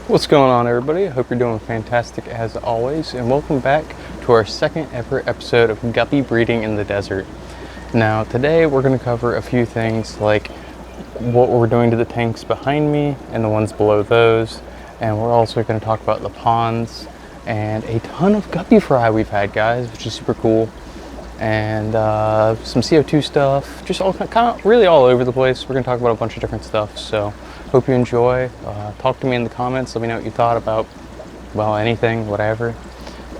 What's going on, everybody? I hope you're doing fantastic as always, and welcome back to our second ever episode of Guppy breeding in the desert. Now today we're going to cover a few things like what we're doing to the tanks behind me and the ones below those, and we're also going to talk about the ponds and a ton of guppy fry we've had, guys, which is super cool, and some CO2 stuff, just all kind of really all over the place. We're going to talk about a bunch of different stuff, so hope you enjoy. Talk to me in the comments. Let me know what you thought about, well, anything, whatever.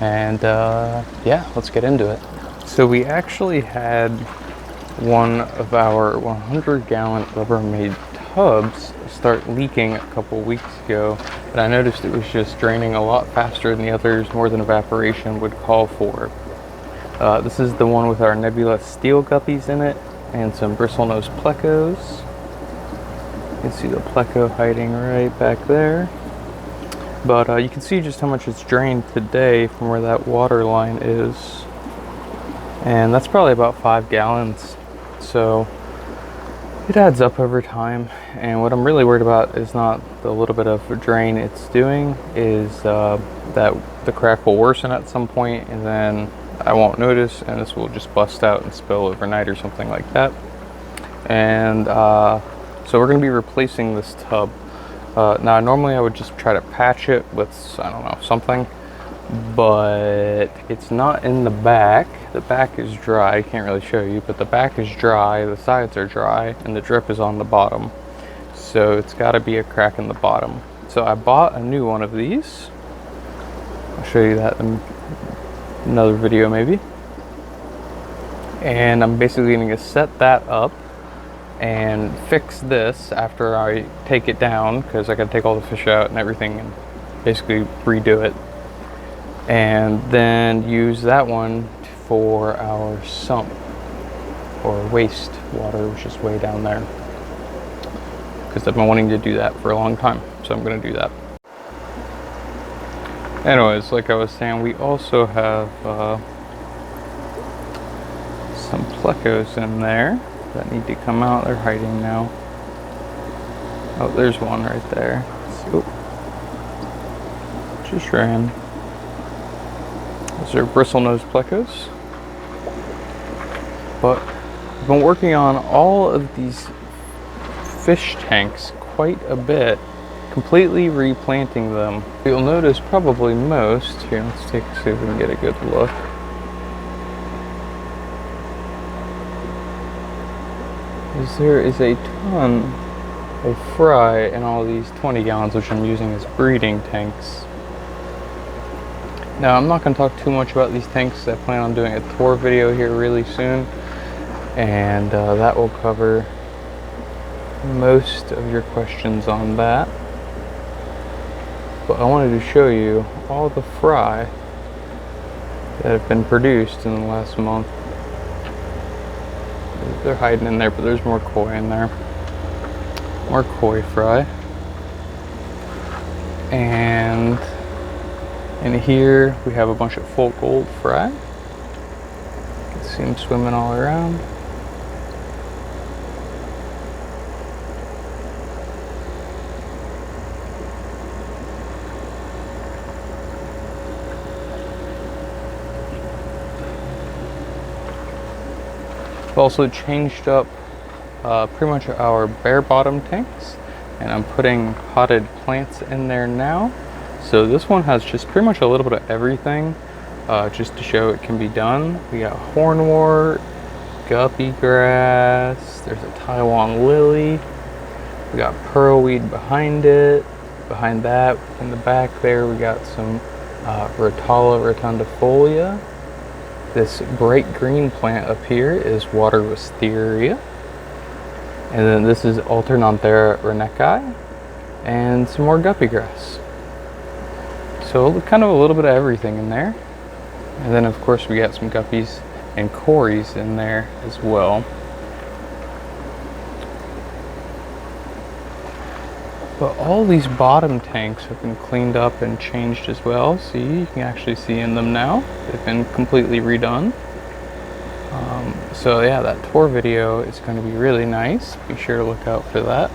And yeah, let's get into it. So we actually had one of our 100-gallon Rubbermaid tubs start leaking a couple weeks ago, but I noticed it was just draining a lot faster than the others, more than evaporation would call for. This is the one with our Nebula steel guppies in it and some bristlenose plecos. You can see the pleco hiding right back there. But you can see just how much it's drained today from where that water line is. And that's probably about 5 gallons. So it adds up over time. And what I'm really worried about is not the little bit of drain it's doing, is that the crack will worsen at some point and then I won't notice and this will just bust out and spill overnight or something like that. And so we're going to be replacing this tub. Now normally I would just try to patch it with, I don't know, something, but it's not in the back. The back is dry. I can't really show you, but the back is dry, the sides are dry, and the drip is on the bottom. So it's got to be a crack in the bottom. So I bought a new one of these. I'll show you that in another video maybe. And I'm basically going to set that up and fix this after I take it down, because I gotta take all the fish out and everything and basically redo it, and then use that one for our sump or waste water, which is way down there, because I've been wanting to do that for a long time, so I'm gonna do that. Anyways, like I was saying, we also have some plecos in there that need to come out. They're hiding now. Oh, there's one right there. Oh, just ran. Those are bristlenose plecos. But I've been working on all of these fish tanks quite a bit, completely replanting them. You'll notice probably most, here, let's see if we can get a good look. There is a ton of fry in all these 20 gallons, which I'm using as breeding tanks. Now, I'm not going to talk too much about these tanks. I plan on doing a tour video here really soon, and that will cover most of your questions on that. But I wanted to show you all the fry that have been produced in the last month. They're hiding in there, but there's more koi in there. More koi fry. And in here we have a bunch of full gold fry. You can see them swimming all around. I've also changed up pretty much our bare bottom tanks, and I'm putting potted plants in there now. So this one has just pretty much a little bit of everything, just to show it can be done. We got hornwort, guppy grass, there's a Taiwan lily, we got pearlweed behind it. Behind that, in the back there, we got some Rotala rotundifolia. This bright green plant up here is water wisteria. And then this is Alternanthera reneki and some more guppy grass. So kind of a little bit of everything in there. And then of course we got some guppies and cories in there as well. But all these bottom tanks have been cleaned up and changed as well. See, you can actually see in them now. They've been completely redone. So yeah, that tour video is going to be really nice. Be sure to look out for that.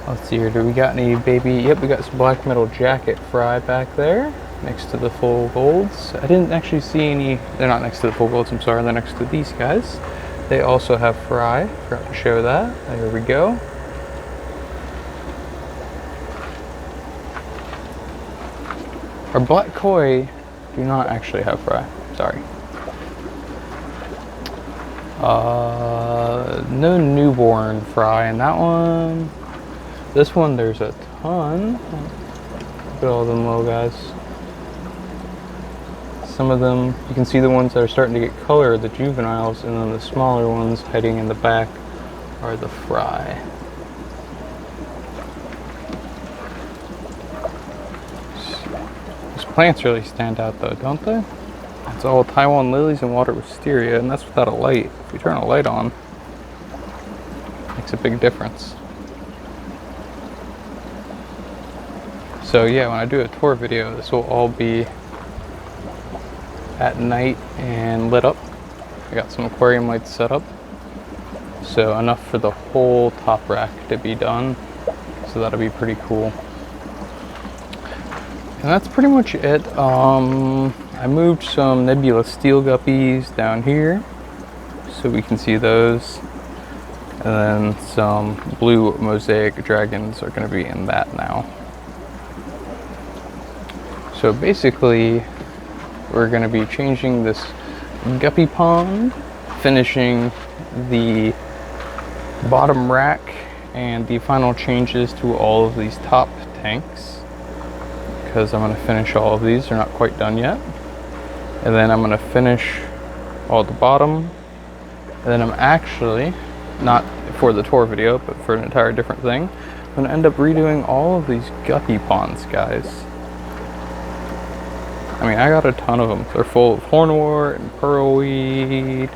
Let's see here, do we got any baby? Yep, we got some black metal jacket fry back there next to the full golds. I didn't actually see any, they're not next to the full golds, I'm sorry, they're next to these guys. They also have fry, forgot to show that. There we go. Our black koi do not actually have fry, sorry. No newborn fry in that one. This one, there's a ton. Look at all them little guys. Some of them, you can see the ones that are starting to get color, the juveniles, and then the smaller ones hiding in the back are the fry. These plants really stand out though, don't they? It's all Taiwan lilies and water wisteria, and that's without a light. If you turn a light on, it makes a big difference. So yeah, when I do a tour video, this will all be at night and lit up. I got some aquarium lights set up, so enough for the whole top rack to be done. So that'll be pretty cool. And that's pretty much it. I moved some nebula steel guppies down here so we can see those. And then some blue mosaic dragons are going to be in that now. So basically, we're going to be changing this guppy pond, finishing the bottom rack, and the final changes to all of these top tanks. Because I'm going to finish all of these, they're not quite done yet. And then I'm going to finish all the bottom. And then I'm actually, not for the tour video, but for an entire different thing, I'm going to end up redoing all of these guppy ponds, guys. I mean, I got a ton of them. They're full of hornwort and pearlweed,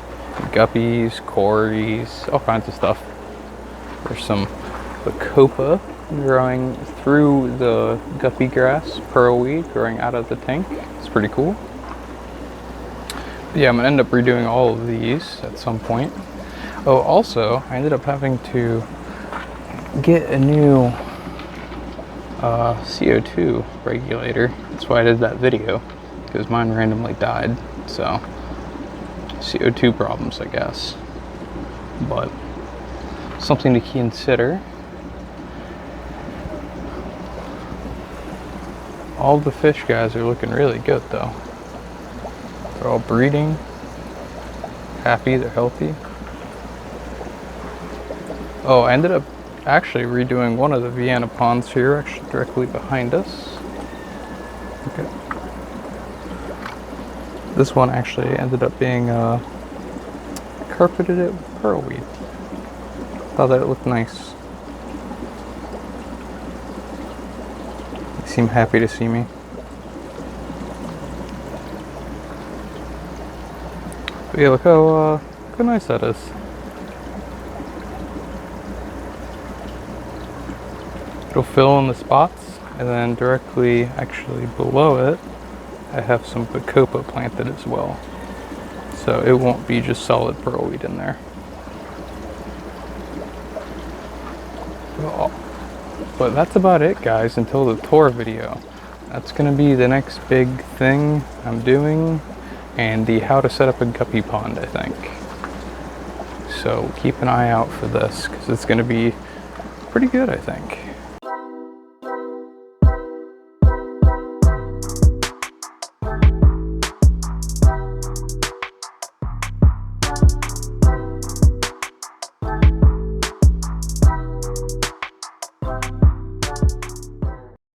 guppies, cories, all kinds of stuff. There's some bacopa growing through the guppy grass, pearlweed growing out of the tank. It's pretty cool. But yeah, I'm gonna end up redoing all of these at some point. Oh, also, I ended up having to get a new CO2 regulator. That's why I did that video, because mine randomly died. So CO2 problems, I guess, but something to consider. All the fish guys are looking really good though. They're all breeding, happy, they're healthy. Oh, I ended up actually redoing one of the Vienna ponds here, actually directly behind us. Okay. This one actually ended up being carpeted it with pearlweed. Thought that it looked nice. They seem happy to see me. But yeah, look how nice that is. It'll fill in the spots, and then directly actually below it I have some bacopa planted as well, so it won't be just solid pearlweed in there. Oh. But that's about it, guys, until the tour video. That's gonna be the next big thing I'm doing, and the how to set up a guppy pond, I think. So keep an eye out for this, because it's gonna be pretty good, I think.